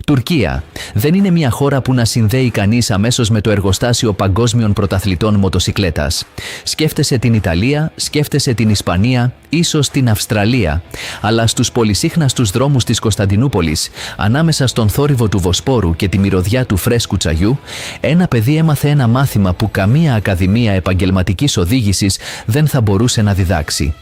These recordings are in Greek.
Τουρκία. Δεν είναι μια χώρα που να συνδέει κανείς αμέσως με το εργοστάσιο παγκόσμιων πρωταθλητών μοτοσικλέτας. Σκέφτεσαι την Ιταλία, σκέφτεσαι την Ισπανία, ίσως την Αυστραλία. Αλλά στους πολυσύχναστους δρόμους της Κωνσταντινούπολης, ανάμεσα στον θόρυβο του Βοσπόρου και τη μυρωδιά του φρέσκου τσαγιού, ένα παιδί έμαθε ένα μάθημα που καμία ακαδημία επαγγελματικής οδήγησης δεν θα μπορούσε να διδάξει.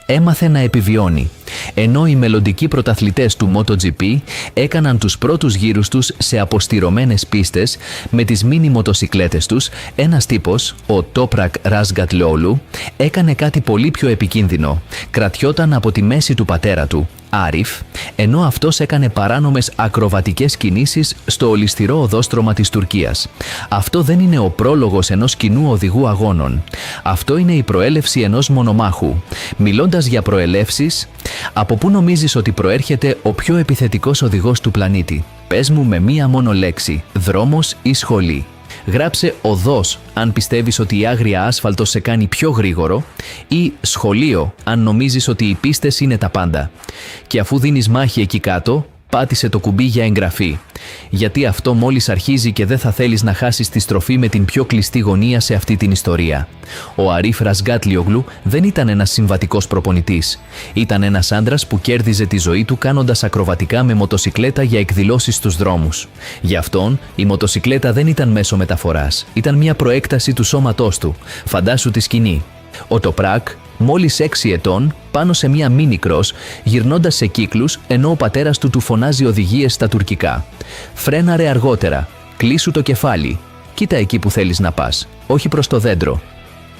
Έμαθε να επιβιώνει. Ενώ οι μελλοντικοί πρωταθλητές του MotoGP έκαναν τους πρώτους γύρους τους σε αποστηρωμένες πίστες με τις μίνι μοτοσικλέτες τους, ένας τύπος, ο Τόπρακ Ραζγκατλιόγλου, έκανε κάτι πολύ πιο επικίνδυνο. Κρατιόταν από τη μέση του πατέρα του, Άριφ, ενώ αυτός έκανε παράνομες ακροβατικές κινήσεις στο ολισθηρό οδόστρωμα της Τουρκίας. Αυτό δεν είναι ο πρόλογος ενός κοινού οδηγού αγώνων. Αυτό είναι η προέλευση ενός μονομάχου. Μιλώντας για προελεύσεις, από πού νομίζεις ότι προέρχεται ο πιο επιθετικός οδηγός του πλανήτη? Πες μου με μία μόνο λέξη, δρόμος ή σχολή. Γράψε οδός αν πιστεύεις ότι η άγρια άσφαλτος σε κάνει πιο γρήγορο, ή σχολείο αν νομίζεις ότι οι πίστες είναι τα πάντα. Και αφού δίνεις μάχη εκεί κάτω, πάτησε το κουμπί για εγγραφή. Γιατί αυτό μόλις αρχίζει και δεν θα θέλεις να χάσεις τη στροφή με την πιο κλειστή γωνία σε αυτή την ιστορία. Ο Αρίφ Ραζγκάτλιογλου δεν ήταν ένας συμβατικός προπονητής. Ήταν ένας άντρας που κέρδιζε τη ζωή του κάνοντας ακροβατικά με μοτοσικλέτα για εκδηλώσεις στους δρόμους. Για αυτόν, η μοτοσικλέτα δεν ήταν μέσο μεταφοράς. Ήταν μια προέκταση του σώματός του. Φαντάσου τη σκηνή. Ο Τόπρακ, μόλις 6 ετών, πάνω σε μια μίνι κρος, γυρνώντας σε κύκλους, ενώ ο πατέρας του φωνάζει οδηγίες στα τουρκικά. «Φρέναρε αργότερα, κλείσου το κεφάλι, κοίτα εκεί που θέλεις να πας, όχι προς το δέντρο».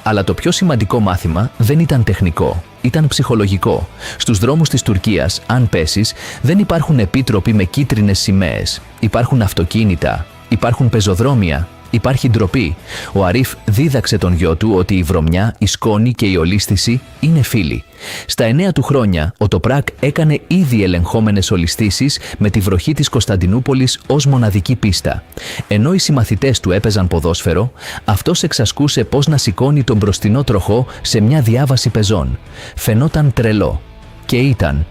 Αλλά το πιο σημαντικό μάθημα δεν ήταν τεχνικό, ήταν ψυχολογικό. Στους δρόμους της Τουρκίας, αν πέσεις, δεν υπάρχουν επίτροποι με κίτρινες σημαίες. Υπάρχουν αυτοκίνητα, υπάρχουν πεζοδρόμια. Υπάρχει ντροπή. Ο Αρίφ δίδαξε τον γιο του ότι η βρωμιά, η σκόνη και η ολίσθηση είναι φίλοι. Στα 9 του χρόνια, ο Τόπρακ έκανε ήδη ελεγχόμενες ολισθήσεις με τη βροχή της Κωνσταντινούπολης ως μοναδική πίστα. Ενώ οι συμμαθητές του έπαιζαν ποδόσφαιρο, αυτός εξασκούσε πώς να σηκώνει τον μπροστινό τροχό σε μια διάβαση πεζών. Φαινόταν τρελό. Και ήταν.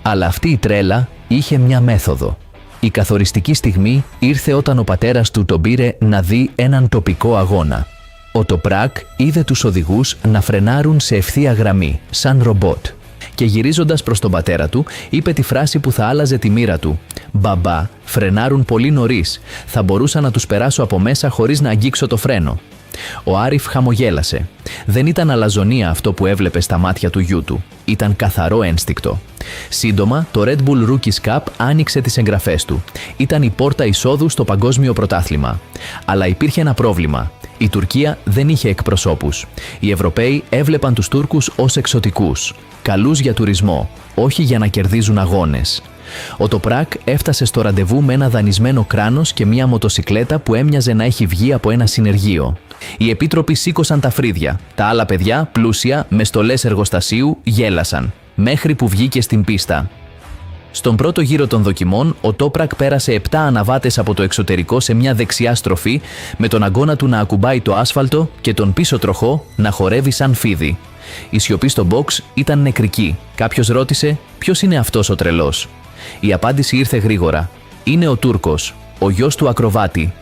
Αλλά αυτή η τρέλα είχε μια μέθοδο. Η καθοριστική στιγμή ήρθε όταν ο πατέρας του τον πήρε να δει έναν τοπικό αγώνα. Ο Τόπρακ είδε τους οδηγούς να φρενάρουν σε ευθεία γραμμή, σαν ρομπότ. Και γυρίζοντας προς τον πατέρα του, είπε τη φράση που θα άλλαζε τη μοίρα του. «Μπαμπά, φρενάρουν πολύ νωρίς. Θα μπορούσα να τους περάσω από μέσα χωρίς να αγγίξω το φρένο». Ο Άριφ χαμογέλασε. Δεν ήταν αλαζονία αυτό που έβλεπε στα μάτια του γιού του. Ήταν καθαρό ένστικτο. Σύντομα, το Red Bull Rookies Cup άνοιξε τις εγγραφές του. Ήταν η πόρτα εισόδου στο παγκόσμιο πρωτάθλημα. Αλλά υπήρχε ένα πρόβλημα. Η Τουρκία δεν είχε εκπροσώπους. Οι Ευρωπαίοι έβλεπαν τους Τούρκους ως εξωτικούς. Καλούς για τουρισμό, όχι για να κερδίζουν αγώνες. Ο Τόπρακ έφτασε στο ραντεβού με ένα δανεισμένο κράνος και μια μοτοσικλέτα που έμοιαζε να έχει βγει από ένα συνεργείο. Οι επίτροποι σήκωσαν τα φρύδια. Τα άλλα παιδιά, πλούσια, με στολές εργοστασίου, γέλασαν. Μέχρι που βγήκε στην πίστα. Στον πρώτο γύρο των δοκιμών, ο Τόπρακ πέρασε 7 αναβάτες από το εξωτερικό σε μια δεξιά στροφή, με τον αγκώνα του να ακουμπάει το άσφαλτο και τον πίσω τροχό να χορεύει σαν φίδι. Η σιωπή στο box ήταν νεκρική. Κάποιος ρώτησε «Ποιος είναι αυτός ο τρελός?» Η απάντηση ήρθε γρήγορα. «Είναι ο Τούρκος, ο γιος του ακροβάτη».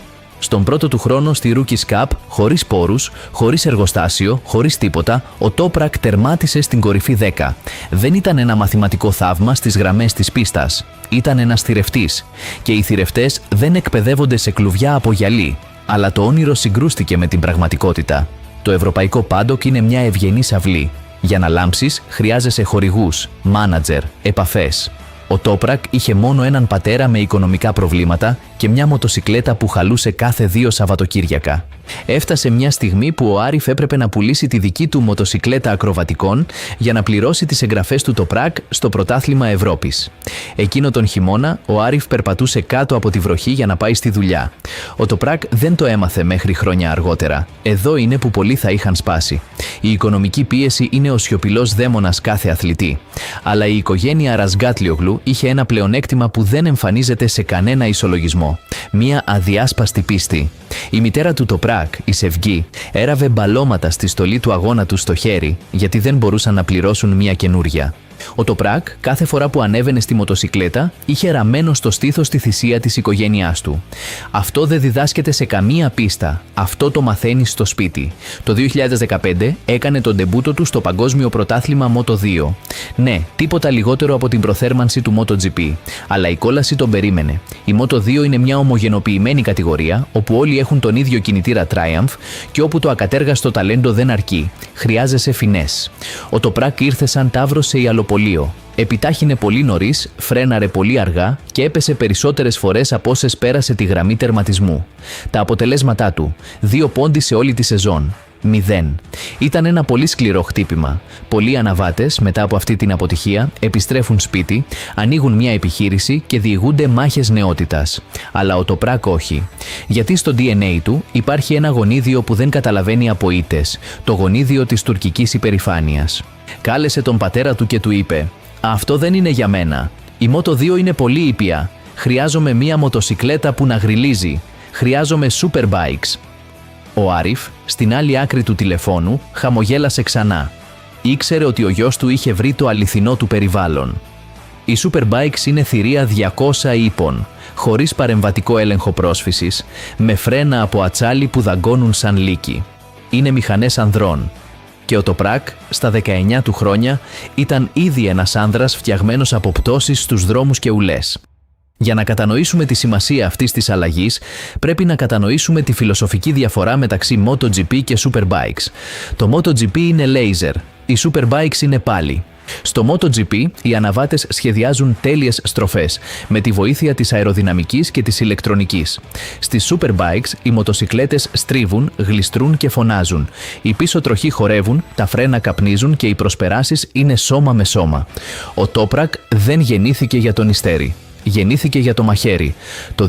Στον πρώτο του χρόνο στη Rookies Cup, χωρίς πόρους, χωρίς εργοστάσιο, χωρίς τίποτα, ο Τόπρακ τερμάτισε στην κορυφή 10. Δεν ήταν ένα μαθηματικό θαύμα στις γραμμές της πίστας. Ήταν ένας θηρευτής. Και οι θηρευτές δεν εκπαιδεύονται σε κλουβιά από γυαλί. Αλλά το όνειρο συγκρούστηκε με την πραγματικότητα. Το ευρωπαϊκό πάντοκ είναι μια ευγενής αυλή. Για να λάμψεις, χρειάζεσαι χορηγούς, μάνατζερ, επαφές. Ο Τόπρακ είχε μόνο έναν πατέρα με οικονομικά προβλήματα και μια μοτοσικλέτα που χαλούσε κάθε 2 Σαββατοκύριακα. Έφτασε μια στιγμή που ο Άριφ έπρεπε να πουλήσει τη δική του μοτοσικλέτα ακροβατικών για να πληρώσει τις εγγραφές του Τόπρακ στο πρωτάθλημα Ευρώπης. Εκείνο τον χειμώνα, ο Άριφ περπατούσε κάτω από τη βροχή για να πάει στη δουλειά. Ο Τόπρακ δεν το έμαθε μέχρι χρόνια αργότερα. Εδώ είναι που πολλοί θα είχαν σπάσει. Η οικονομική πίεση είναι ο σιωπηλός δαίμονας κάθε αθλητή. Αλλά η οικογένεια Ραζγκάτλιογλου είχε ένα πλεονέκτημα που δεν εμφανίζεται σε κανένα ισολογισμό. Μια αδιάσπαστη πίστη. Η μητέρα του Τόπρακ, η Σεβγή, έραβε μπαλώματα στη στολή του αγώνα του στο χέρι, γιατί δεν μπορούσαν να πληρώσουν μια καινούρια. Ο Τοπράκ, κάθε φορά που ανέβαινε στη μοτοσικλέτα, είχε ραμμένο στο στήθος τη θυσία της οικογένειάς του. Αυτό δεν διδάσκεται σε καμία πίστα. Αυτό το μαθαίνει στο σπίτι. Το 2015 έκανε τον ντεμπούτο του στο Παγκόσμιο Πρωτάθλημα Moto2. Ναι, τίποτα λιγότερο από την προθέρμανση του MotoGP. Αλλά η κόλαση τον περίμενε. Η Moto2 είναι μια ομογενοποιημένη κατηγορία, όπου όλοι έχουν τον ίδιο κινητήρα Triumph και όπου το ακατέργαστο ταλέντο δεν αρκεί. Χρειάζεσαι φινές. Ο Τοπράκ ήρθε σαν ταύρος σε ιαλοπολείο. Επιτάχυνε πολύ νωρίς, φρέναρε πολύ αργά και έπεσε περισσότερες φορές από όσες πέρασε τη γραμμή τερματισμού. Τα αποτελέσματά του: 2 πόντοι σε όλη τη σεζόν. 0. Ήταν ένα πολύ σκληρό χτύπημα. Πολλοί αναβάτες μετά από αυτή την αποτυχία επιστρέφουν σπίτι, ανοίγουν μια επιχείρηση και διηγούνται μάχες νεότητας. Αλλά ο Τοπράκ όχι. Γιατί στο DNA του υπάρχει ένα γονίδιο που δεν καταλαβαίνει από ήττες, το γονίδιο της τουρκικής υπερηφάνειας. Κάλεσε τον πατέρα του και του είπε: «Αυτό δεν είναι για μένα. Η Moto2 είναι πολύ ήπια. Χρειάζομαι μια μοτοσικλέτα που να γριλίζει. Χρειάζομαι Superbikes». Ο Άριφ, στην άλλη άκρη του τηλεφώνου, χαμογέλασε ξανά. Ήξερε ότι ο γιος του είχε βρει το αληθινό του περιβάλλον. Οι Superbikes είναι θηρία 200 ύπων, χωρίς παρεμβατικό έλεγχο πρόσφυσης, με φρένα από ατσάλι που δαγκώνουν σαν λύκη. Είναι μηχανές ανδρών. Και ο Τοπράκ, στα 19 του χρόνια, ήταν ήδη ένας άνδρας φτιαγμένος από πτώσεις στους δρόμους και ουλές. Για να κατανοήσουμε τη σημασία αυτής της αλλαγής, πρέπει να κατανοήσουμε τη φιλοσοφική διαφορά μεταξύ MotoGP και Superbikes. Το MotoGP είναι laser, οι Superbikes είναι πάλι. Στο MotoGP, οι αναβάτες σχεδιάζουν τέλειες στροφές, με τη βοήθεια της αεροδυναμικής και της ηλεκτρονικής. Στις Superbikes, οι μοτοσικλέτες στρίβουν, γλιστρούν και φωνάζουν. Οι πίσω τροχοί χορεύουν, τα φρένα καπνίζουν και οι προσπεράσεις είναι σώμα με σώμα. Ο Τόπρακ δεν γεννήθηκε για τον Ιστέρι. Γεννήθηκε για το μαχαίρι. Το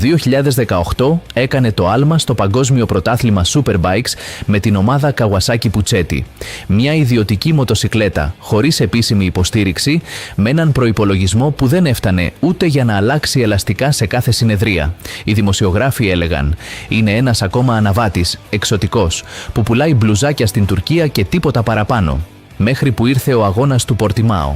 2018 έκανε το άλμα στο Παγκόσμιο Πρωτάθλημα Superbikes με την ομάδα Kawasaki Puchetti. Μια ιδιωτική μοτοσικλέτα, χωρίς επίσημη υποστήριξη, με έναν προϋπολογισμό που δεν έφτανε ούτε για να αλλάξει ελαστικά σε κάθε συνεδρία. Οι δημοσιογράφοι έλεγαν: «Είναι ένας ακόμα αναβάτης, εξωτικός, που πουλάει μπλουζάκια στην Τουρκία και τίποτα παραπάνω». Μέχρι που ήρθε ο αγώνας του Πορτιμάο.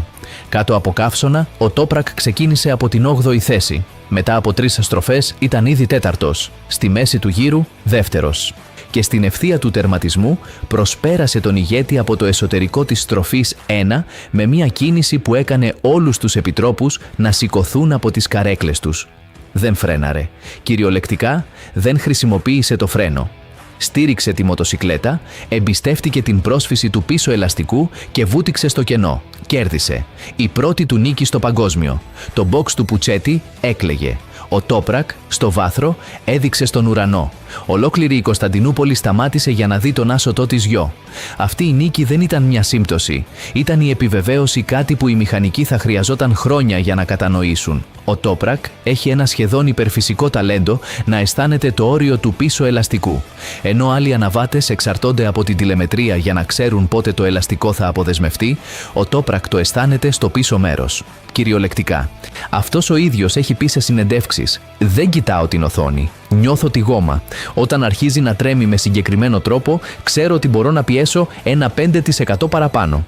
Κάτω από καύσωνα, ο Τόπρακ ξεκίνησε από την 8η θέση. Μετά από 3 στροφές ήταν ήδη 4ος, στη μέση του γύρου 2ος. Και στην ευθεία του τερματισμού προσπέρασε τον ηγέτη από το εσωτερικό της στροφής 1 με μια κίνηση που έκανε όλους τους επιτρόπους να σηκωθούν από τις καρέκλες τους. Δεν φρέναρε. Κυριολεκτικά δεν χρησιμοποίησε το φρένο. Στήριξε τη μοτοσικλέτα, εμπιστεύτηκε την πρόσφυση του πίσω ελαστικού και βούτυξε στο κενό. Κέρδισε. Η πρώτη του νίκη στο παγκόσμιο. Το box του Puchetti έκλαιγε. Ο Τόπρακ, στο βάθρο, έδειξε στον ουρανό. Ολόκληρη η Κωνσταντινούπολη σταμάτησε για να δει τον άσωτό της γιο. Αυτή η νίκη δεν ήταν μια σύμπτωση. Ήταν η επιβεβαίωση κάτι που οι μηχανικοί θα χρειαζόταν χρόνια για να κατανοήσουν. Ο Τόπρακ έχει ένα σχεδόν υπερφυσικό ταλέντο να αισθάνεται το όριο του πίσω ελαστικού. Ενώ άλλοι αναβάτες εξαρτώνται από την τηλεμετρία για να ξέρουν πότε το ελαστικό θα αποδεσμευτεί, ο Τόπρακ το αισθάνεται στο πίσω μέρος. Κυριολεκτικά. Αυτός ο ίδιος έχει πει σε συνεντεύξεις: «Δεν κοιτάω την οθόνη. Νιώθω τη γόμα. Όταν αρχίζει να τρέμει με συγκεκριμένο τρόπο, ξέρω ότι μπορώ να πιέσω ένα 5% παραπάνω».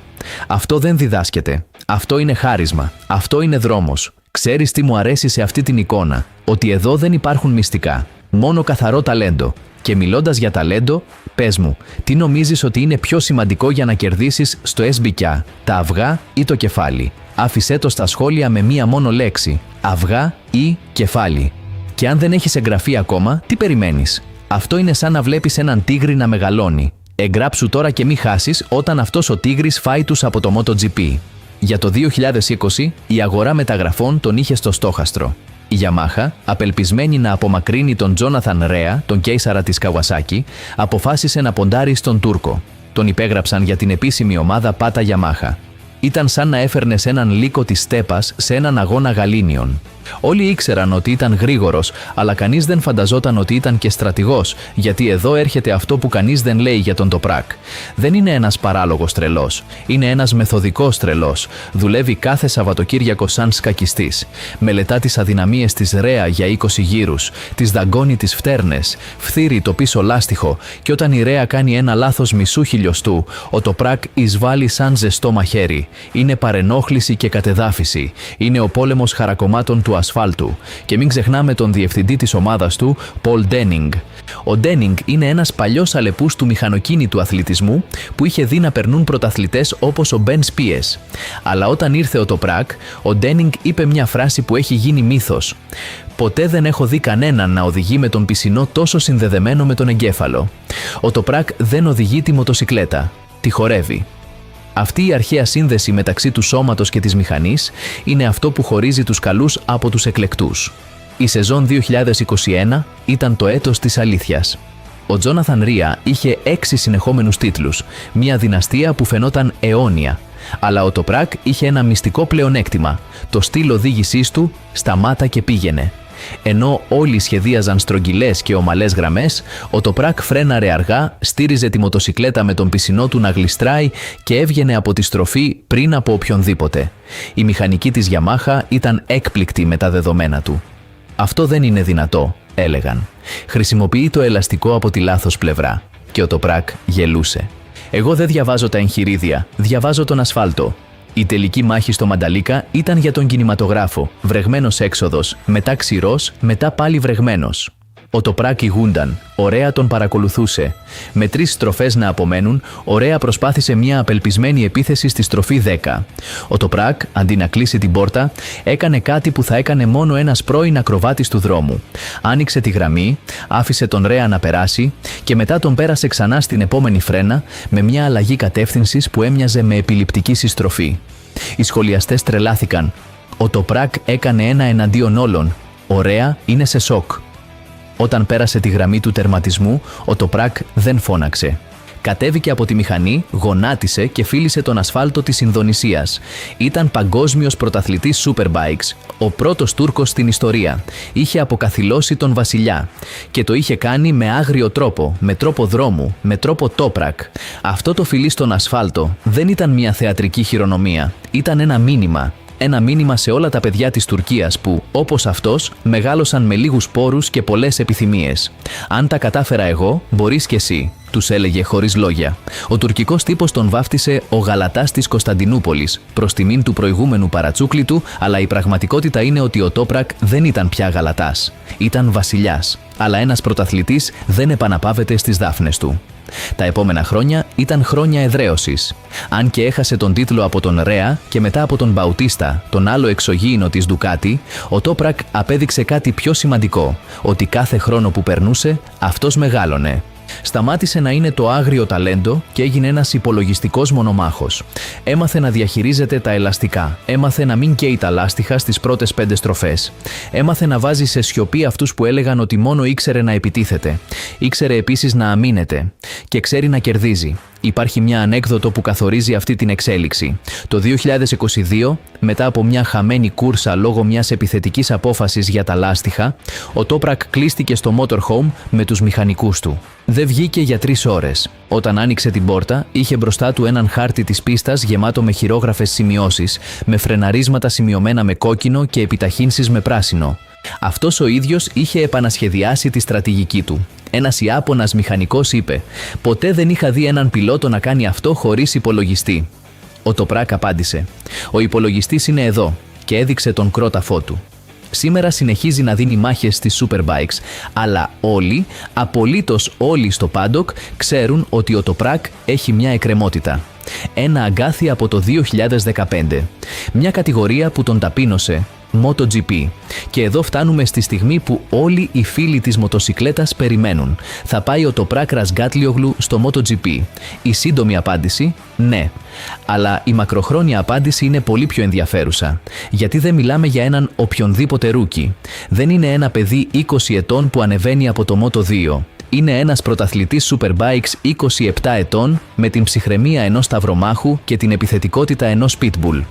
Αυτό δεν διδάσκεται. Αυτό είναι χάρισμα. Αυτό είναι δρόμος. Ξέρεις τι μου αρέσει σε αυτή την εικόνα? Ότι εδώ δεν υπάρχουν μυστικά. Μόνο καθαρό ταλέντο. Και μιλώντας για ταλέντο, πες μου, τι νομίζεις ότι είναι πιο σημαντικό για να κερδίσεις στο SBK, τα αυγά ή το κεφάλι? Άφησέ το στα σχόλια με μία μόνο λέξη: αυγά ή κεφάλι. Και αν δεν έχεις εγγραφεί ακόμα, τι περιμένεις? Αυτό είναι σαν να βλέπεις έναν τίγρη να μεγαλώνει. Εγγράψου τώρα και μη χάσεις όταν αυτός ο τίγρης φάει τους από το MotoGP. Για το 2020, η αγορά μεταγραφών τον είχε στο στόχαστρο. Η Yamaha, απελπισμένη να απομακρύνει τον Τζόναθαν Ρέα, τον κέισαρα της Kawasaki, αποφάσισε να ποντάρει στον Τούρκο. Τον υπέγραψαν για την επίσημη ομάδα Πάτα Yamaha. Ήταν σαν να έφερνες έναν λύκο της στέπας σε έναν αγώνα γαλήνιων. Όλοι ήξεραν ότι ήταν γρήγορος, αλλά κανείς δεν φανταζόταν ότι ήταν και στρατηγός, γιατί εδώ έρχεται αυτό που κανείς δεν λέει για τον Τοπράκ. Δεν είναι ένας παράλογος τρελός. Είναι ένας μεθοδικός τρελός. Δουλεύει κάθε Σαββατοκύριακο σαν σκακιστής. Μελετά τις αδυναμίες της Ρέα για 20 γύρους. Της δαγκώνει τις φτέρνες. Φθύρει το πίσω λάστιχο. Και όταν η Ρέα κάνει ένα λάθος μισού χιλιοστού, ο Τοπράκ εισβάλλει σαν ζεστό μαχαίρι. Είναι παρενόχληση και κατεδάφιση. Είναι ο πόλεμος χαρακομμάτων του ασφάλτου. Και μην ξεχνάμε τον διευθυντή της ομάδας του, Πολ Ντένινγκ. Ο Ντένινγκ είναι ένας παλιός αλεπούς του μηχανοκίνητου αθλητισμού που είχε δει να περνούν πρωταθλητές όπως ο Μπεν Σπίες. Αλλά όταν ήρθε ο Τοπράκ, ο Ντένινγκ είπε μια φράση που έχει γίνει μύθος. «Ποτέ δεν έχω δει κανέναν να οδηγεί με τον πισινό τόσο συνδεδεμένο με τον εγκέφαλο. Ο Τοπράκ δεν οδηγεί τη μοτοσικλέτα, τη χορεύει». Αυτή η αρχαία σύνδεση μεταξύ του σώματος και της μηχανής είναι αυτό που χωρίζει τους καλούς από τους εκλεκτούς. Η σεζόν 2021 ήταν το έτος της αλήθειας. Ο Τζόναθαν Ρία είχε 6 συνεχόμενους τίτλους, μια δυναστεία που φαινόταν αιώνια. Αλλά ο Τοπράκ είχε ένα μυστικό πλεονέκτημα, το στυλ οδήγησής του «σταμάτα και πήγαινε». Ενώ όλοι σχεδίαζαν στρογγυλές και ομαλές γραμμές, ο Τοπράκ φρέναρε αργά, στήριζε τη μοτοσικλέτα με τον πισινό του να γλιστράει και έβγαινε από τη στροφή πριν από οποιονδήποτε. Η μηχανική της Yamaha ήταν έκπληκτη με τα δεδομένα του. «Αυτό δεν είναι δυνατό», έλεγαν. «Χρησιμοποιεί το ελαστικό από τη λάθος πλευρά». Και ο Τοπράκ γελούσε. «Εγώ δεν διαβάζω τα εγχειρίδια, διαβάζω τον ασφάλτο». Η τελική μάχη στο Μανταλίκα ήταν για τον κινηματογράφο, βρεγμένος έξοδος, μετά ξηρός, μετά πάλι βρεγμένος. Ο Τοπράκ ηγούνταν, ο Ρέα τον παρακολουθούσε. Με 3 στροφές να απομένουν, ο Ρέα προσπάθησε μια απελπισμένη επίθεση στη στροφή 10. Ο Τοπράκ, αντί να κλείσει την πόρτα, έκανε κάτι που θα έκανε μόνο ένας πρώην ακροβάτης του δρόμου. Άνοιξε τη γραμμή, άφησε τον Ρέα να περάσει και μετά τον πέρασε ξανά στην επόμενη φρένα με μια αλλαγή κατεύθυνσης που έμοιαζε με επιληπτική συστροφή. Οι σχολιαστές τρελάθηκαν. Ο Τοπράκ έκανε ένα εναντίον όλων. Ο Ρέα είναι σε σοκ. Όταν πέρασε τη γραμμή του τερματισμού, ο Τοπράκ δεν φώναξε. Κατέβηκε από τη μηχανή, γονάτισε και φίλησε τον ασφάλτο της Ινδονησίας. Ήταν παγκόσμιος πρωταθλητής Superbikes, ο πρώτος Τούρκος στην ιστορία. Είχε αποκαθιλώσει τον βασιλιά. Και το είχε κάνει με άγριο τρόπο, με τρόπο δρόμου, με τρόπο Τόπρακ. Αυτό το φιλί στον ασφάλτο δεν ήταν μια θεατρική χειρονομία. Ήταν ένα μήνυμα. Ένα μήνυμα σε όλα τα παιδιά της Τουρκίας που, όπως αυτός, μεγάλωσαν με λίγους πόρους και πολλές επιθυμίες. «Αν τα κατάφερα εγώ, μπορείς κι εσύ», τους έλεγε χωρίς λόγια. Ο τουρκικός τύπος τον βάφτισε ο Γαλατάς της Κωνσταντινούπολης, προς τιμήν του προηγούμενου παρατσούκλι του, αλλά η πραγματικότητα είναι ότι ο Τόπρακ δεν ήταν πια Γαλατάς. Ήταν βασιλιάς, αλλά ένας πρωταθλητής δεν επαναπάβεται στις δάφνες του. Τα επόμενα χρόνια ήταν χρόνια εδραίωσης. Αν και έχασε τον τίτλο από τον Ρέα και μετά από τον Μπαουτίστα, τον άλλο εξωγήινο της Ντουκάτι, ο Τόπρακ απέδειξε κάτι πιο σημαντικό, ότι κάθε χρόνο που περνούσε, αυτός μεγάλωνε. Σταμάτησε να είναι το άγριο ταλέντο και έγινε ένας υπολογιστικός μονομάχος. Έμαθε να διαχειρίζεται τα ελαστικά. Έμαθε να μην καίει τα λάστιχα στις πρώτες 5 στροφές. Έμαθε να βάζει σε σιωπή αυτούς που έλεγαν ότι μόνο ήξερε να επιτίθεται. Ήξερε επίσης να αμήνεται. Και ξέρει να κερδίζει. Υπάρχει μια ανέκδοτο που καθορίζει αυτή την εξέλιξη. Το 2022, μετά από μια χαμένη κούρσα λόγω μιας επιθετικής απόφασης για τα λάστιχα, ο Τόπρακ κλείστηκε στο motorhome με τους μηχανικούς του. Δεν βγήκε για 3 ώρες. Όταν άνοιξε την πόρτα, είχε μπροστά του έναν χάρτη της πίστας γεμάτο με χειρόγραφες σημειώσεις, με φρεναρίσματα σημειωμένα με κόκκινο και επιταχύνσεις με πράσινο. Αυτός ο ίδιος είχε επανασχεδιάσει τη στρατηγική του. Ένας Ιάπωνας μηχανικός είπε «Ποτέ δεν είχα δει έναν πιλότο να κάνει αυτό χωρίς υπολογιστή». Ο Τοπράκ απάντησε «Ο υπολογιστής είναι εδώ» και έδειξε τον κρόταφό του. Σήμερα συνεχίζει να δίνει μάχες στις Superbikes, αλλά όλοι, απολύτως όλοι στο Paddock, ξέρουν ότι ο Τοπράκ έχει μια εκκρεμότητα. Ένα αγκάθι από το 2015. Μια κατηγορία που τον ταπείνωσε, MotoGP. Και εδώ φτάνουμε στη στιγμή που όλοι οι φίλοι της μοτοσικλέτας περιμένουν. Θα πάει ο Τοπράκ Ρασγκάτλιογλου στο MotoGP? Η σύντομη απάντηση, ναι. Αλλά η μακροχρόνια απάντηση είναι πολύ πιο ενδιαφέρουσα. Γιατί δεν μιλάμε για έναν οποιονδήποτε ρούκι. Δεν είναι ένα παιδί 20 ετών που ανεβαίνει από το Moto2. Είναι ένας πρωταθλητής Superbikes 27 ετών με την ψυχραιμία ενός σταυρομάχου και την επιθετικότητα ενός pitbull.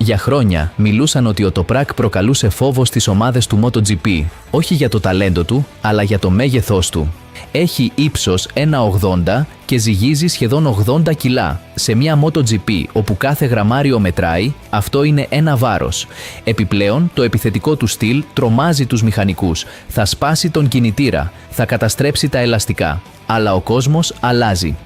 Για χρόνια μιλούσαν ότι ο Τοπράκ προκαλούσε φόβο στις ομάδες του MotoGP, όχι για το ταλέντο του, αλλά για το μέγεθός του. Έχει ύψος 1,80 και ζυγίζει σχεδόν 80 κιλά. Σε μια MotoGP όπου κάθε γραμμάριο μετράει, αυτό είναι ένα βάρος. Επιπλέον, το επιθετικό του στυλ τρομάζει τους μηχανικούς. Θα σπάσει τον κινητήρα, θα καταστρέψει τα ελαστικά. Αλλά ο κόσμος αλλάζει.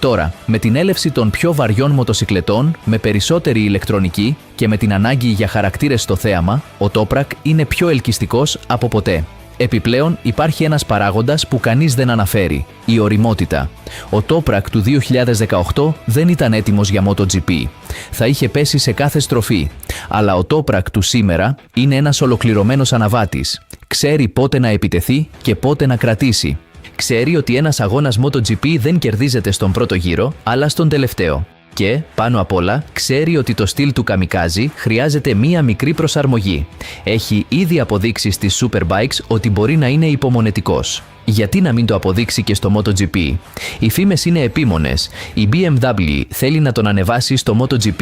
Τώρα, με την έλευση των πιο βαριών μοτοσικλετών, με περισσότερη ηλεκτρονική και με την ανάγκη για χαρακτήρες στο θέαμα, ο Toprak είναι πιο ελκυστικός από ποτέ. Επιπλέον, υπάρχει ένας παράγοντας που κανείς δεν αναφέρει, η ωριμότητα. Ο Toprak του 2018 δεν ήταν έτοιμος για MotoGP. Θα είχε πέσει σε κάθε στροφή. Αλλά ο Toprak του σήμερα είναι ένας ολοκληρωμένος αναβάτης. Ξέρει πότε να επιτεθεί και πότε να κρατήσει. Ξέρει ότι ένας αγώνας MotoGP δεν κερδίζεται στον πρώτο γύρο, αλλά στον τελευταίο. Και, πάνω απ' όλα, ξέρει ότι το στυλ του καμικάζι χρειάζεται μία μικρή προσαρμογή. Έχει ήδη αποδείξει στις Superbikes ότι μπορεί να είναι υπομονετικός. Γιατί να μην το αποδείξει και στο MotoGP? Οι φήμες είναι επίμονες. Η BMW θέλει να τον ανεβάσει στο MotoGP.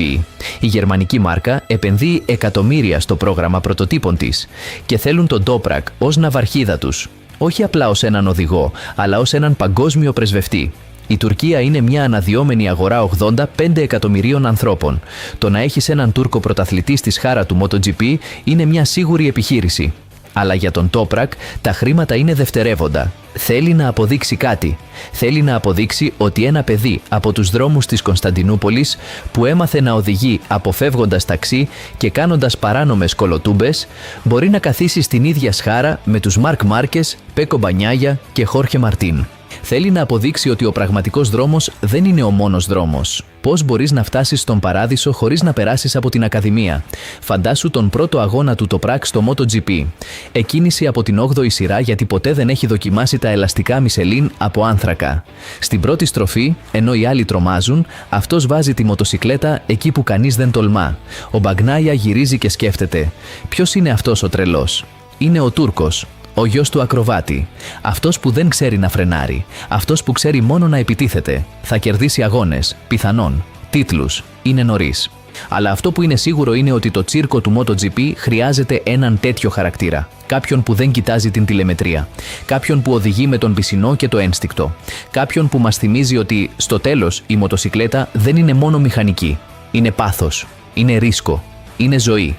Η γερμανική μάρκα επενδύει εκατομμύρια στο πρόγραμμα πρωτοτύπων της και θέλουν τον Toprak ως ναυαρχίδα τους. Όχι απλά ως έναν οδηγό, αλλά ως έναν παγκόσμιο πρεσβευτή. Η Τουρκία είναι μια αναδυόμενη αγορά 85 εκατομμυρίων ανθρώπων. Το να έχεις έναν Τούρκο πρωταθλητή στη σχάρα του MotoGP είναι μια σίγουρη επιχείρηση. Αλλά για τον Toprak τα χρήματα είναι δευτερεύοντα. Θέλει να αποδείξει κάτι. Θέλει να αποδείξει ότι ένα παιδί από τους δρόμους της Κωνσταντινούπολης που έμαθε να οδηγεί αποφεύγοντας ταξί και κάνοντας παράνομες κολοτούμπες μπορεί να καθίσει στην ίδια σχάρα με τους Μαρκ Μάρκες, Πέκο Μπανιάγια και Χόρχε Μαρτίν. Θέλει να αποδείξει ότι ο πραγματικός δρόμος δεν είναι ο μόνος δρόμος. Πώς μπορείς να φτάσεις στον παράδεισο χωρίς να περάσεις από την Ακαδημία? Φαντάσου τον πρώτο αγώνα του Toprak στο MotoGP. Εκκίνηση από την 8η σειρά γιατί ποτέ δεν έχει δοκιμάσει τα ελαστικά Michelin από άνθρακα. Στην πρώτη στροφή, ενώ οι άλλοι τρομάζουν, αυτός βάζει τη μοτοσικλέτα εκεί που κανείς δεν τολμά. Ο Μπαγνάια γυρίζει και σκέφτεται. Ποιος είναι αυτός ο τρελός? Είναι ο Τούρκος. Ο γιος του ακροβάτη. Αυτός που δεν ξέρει να φρενάρει. Αυτός που ξέρει μόνο να επιτίθεται. Θα κερδίσει αγώνες. Πιθανόν. Τίτλους. Είναι νωρίς. Αλλά αυτό που είναι σίγουρο είναι ότι το τσίρκο του MotoGP χρειάζεται έναν τέτοιο χαρακτήρα. Κάποιον που δεν κοιτάζει την τηλεμετρία. Κάποιον που οδηγεί με τον πισινό και το ένστικτο. Κάποιον που μας θυμίζει ότι στο τέλος η μοτοσικλέτα δεν είναι μόνο μηχανική. Είναι πάθος. Είναι ρίσκο. Είναι ζωή.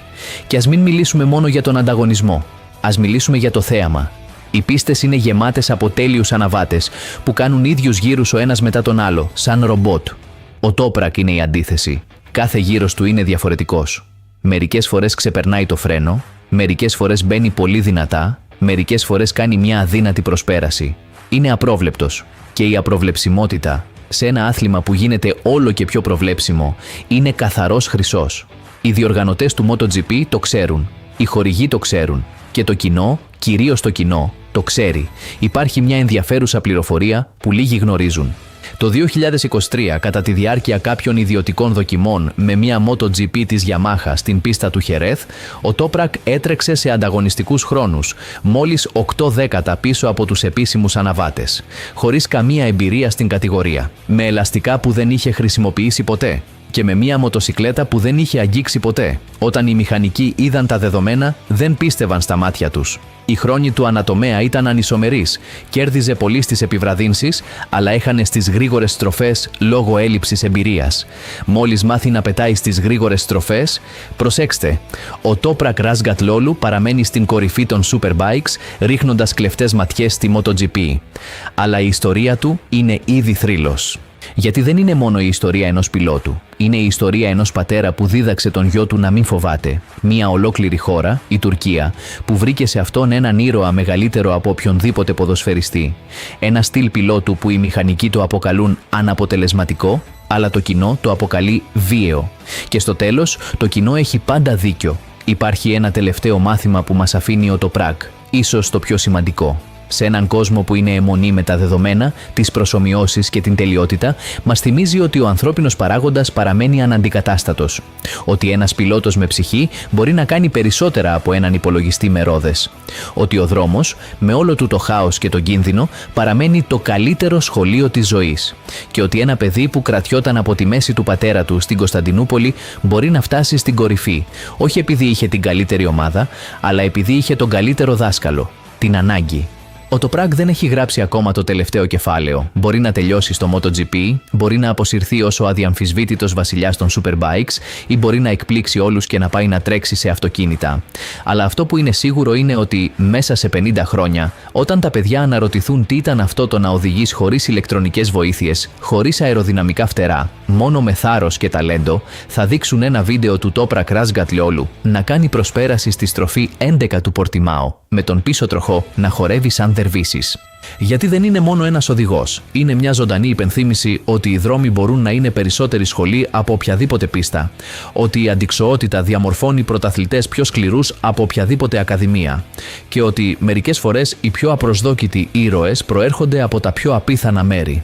Και ας μην μιλήσουμε μόνο για τον ανταγωνισμό. Ας μιλήσουμε για το θέαμα. Οι πίστες είναι γεμάτες από τέλειους αναβάτες που κάνουν ίδιους γύρους ο ένας μετά τον άλλο, σαν ρομπότ. Ο Toprak είναι η αντίθεση. Κάθε γύρος του είναι διαφορετικός. Μερικές φορές ξεπερνάει το φρένο, μερικές φορές μπαίνει πολύ δυνατά, μερικές φορές κάνει μια αδύνατη προσπέραση. Είναι απρόβλεπτος. Και η απροβλεψιμότητα, σε ένα άθλημα που γίνεται όλο και πιο προβλέψιμο, είναι καθαρός χρυσός. Οι διοργανωτές του MotoGP το ξέρουν. Οι χορηγοί το ξέρουν. Και το κοινό, κυρίως το κοινό, το ξέρει. Υπάρχει μια ενδιαφέρουσα πληροφορία που λίγοι γνωρίζουν. Το 2023, κατά τη διάρκεια κάποιων ιδιωτικών δοκιμών με μια MotoGP της Yamaha στην πίστα του Χερέθ, ο Toprak έτρεξε σε ανταγωνιστικούς χρόνους, μόλις 8 δέκατα πίσω από τους επίσημους αναβάτες, χωρίς καμία εμπειρία στην κατηγορία, με ελαστικά που δεν είχε χρησιμοποιήσει ποτέ και με μια μοτοσικλέτα που δεν είχε αγγίξει ποτέ. Όταν οι μηχανικοί είδαν τα δεδομένα, δεν πίστευαν στα μάτια τους. Οι χρόνοι του ανατομέα ήταν ανισομερείς, κέρδιζε πολύ στις επιβραδύνσεις, αλλά έχανε στις γρήγορες στροφές λόγω έλλειψης εμπειρίας. Μόλις μάθει να πετάει στις γρήγορες στροφές, προσέξτε, ο Toprak Razgatlioglu παραμένει στην κορυφή των Superbikes, ρίχνοντας κλεφτές ματιές στη MotoGP. Αλλά η ιστορία του είναι ήδη θρύλος. Γιατί δεν είναι μόνο η ιστορία ενός πιλότου. Είναι η ιστορία ενός πατέρα που δίδαξε τον γιο του να μην φοβάται. Μια ολόκληρη χώρα, η Τουρκία, που βρήκε σε αυτόν έναν ήρωα μεγαλύτερο από οποιονδήποτε ποδοσφαιριστή. Ένα στυλ πιλότου που οι μηχανικοί το αποκαλούν αναποτελεσματικό, αλλά το κοινό το αποκαλεί βίαιο. Και στο τέλος, το κοινό έχει πάντα δίκιο. Υπάρχει ένα τελευταίο μάθημα που μας αφήνει ο Toprak, ίσως το πιο σημαντικό. Σε έναν κόσμο που είναι αιμονή με τα δεδομένα, τις προσομοιώσεις και την τελειότητα, μας θυμίζει ότι ο ανθρώπινος παράγοντας παραμένει αναντικατάστατος. Ότι ένας πιλότος με ψυχή μπορεί να κάνει περισσότερα από έναν υπολογιστή με ρόδες. Ότι ο δρόμος, με όλο του το χάος και τον κίνδυνο, παραμένει το καλύτερο σχολείο της ζωής. Και ότι ένα παιδί που κρατιόταν από τη μέση του πατέρα του στην Κωνσταντινούπολη μπορεί να φτάσει στην κορυφή, όχι επειδή είχε την καλύτερη ομάδα, αλλά επειδή είχε τον καλύτερο δάσκαλο, την ανάγκη. Ο Ο Toprak δεν έχει γράψει ακόμα το τελευταίο κεφάλαιο. Μπορεί να τελειώσει στο MotoGP, μπορεί να αποσυρθεί ως ο αδιαμφισβήτητος βασιλιάς των Superbikes ή μπορεί να εκπλήξει όλους και να πάει να τρέξει σε αυτοκίνητα. Αλλά αυτό που είναι σίγουρο είναι ότι μέσα σε 50 χρόνια, όταν τα παιδιά αναρωτηθούν τι ήταν αυτό το να οδηγείς χωρίς ηλεκτρονικές βοήθειες, χωρίς αεροδυναμικά φτερά, μόνο με θάρρος και ταλέντο, θα δείξουν ένα βίντεο του Toprak Razgatlioglu να κάνει προσπέραση στη στροφή 11 του Πορτιμάο, με τον πίσω τροχό να χορεύει σαν δερβίσης. Γιατί δεν είναι μόνο ένας οδηγός. Είναι μια ζωντανή υπενθύμηση ότι οι δρόμοι μπορούν να είναι περισσότερη σχολή από οποιαδήποτε πίστα. Ότι η αντιξοότητα διαμορφώνει πρωταθλητές πιο σκληρούς από οποιαδήποτε ακαδημία. Και ότι μερικές φορές οι πιο απροσδόκητοι ήρωες προέρχονται από τα πιο απίθανα μέρη.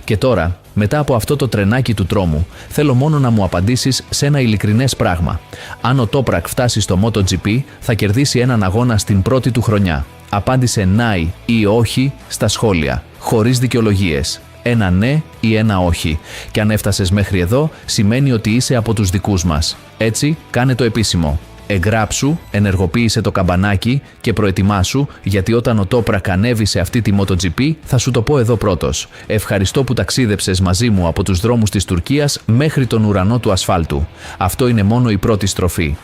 Και τώρα, μετά από αυτό το τρενάκι του τρόμου, θέλω μόνο να μου απαντήσεις σε ένα ειλικρινές πράγμα. Αν ο Toprak φτάσει στο MotoGP, θα κερδίσει έναν αγώνα στην πρώτη του χρονιά. Απάντησε ναι ή όχι στα σχόλια, χωρίς δικαιολογίες. Ένα ναι ή ένα όχι. Και αν έφτασες μέχρι εδώ, σημαίνει ότι είσαι από τους δικούς μας. Έτσι, κάνε το επίσημο. Εγγράψου, ενεργοποίησε το καμπανάκι και προετοιμάσου, γιατί όταν ο Toprak ανέβει σε αυτή τη MotoGP θα σου το πω εδώ πρώτος. Ευχαριστώ που ταξίδεψες μαζί μου από τους δρόμους της Τουρκίας μέχρι τον ουρανό του ασφάλτου. Αυτό είναι μόνο η πρώτη στροφή.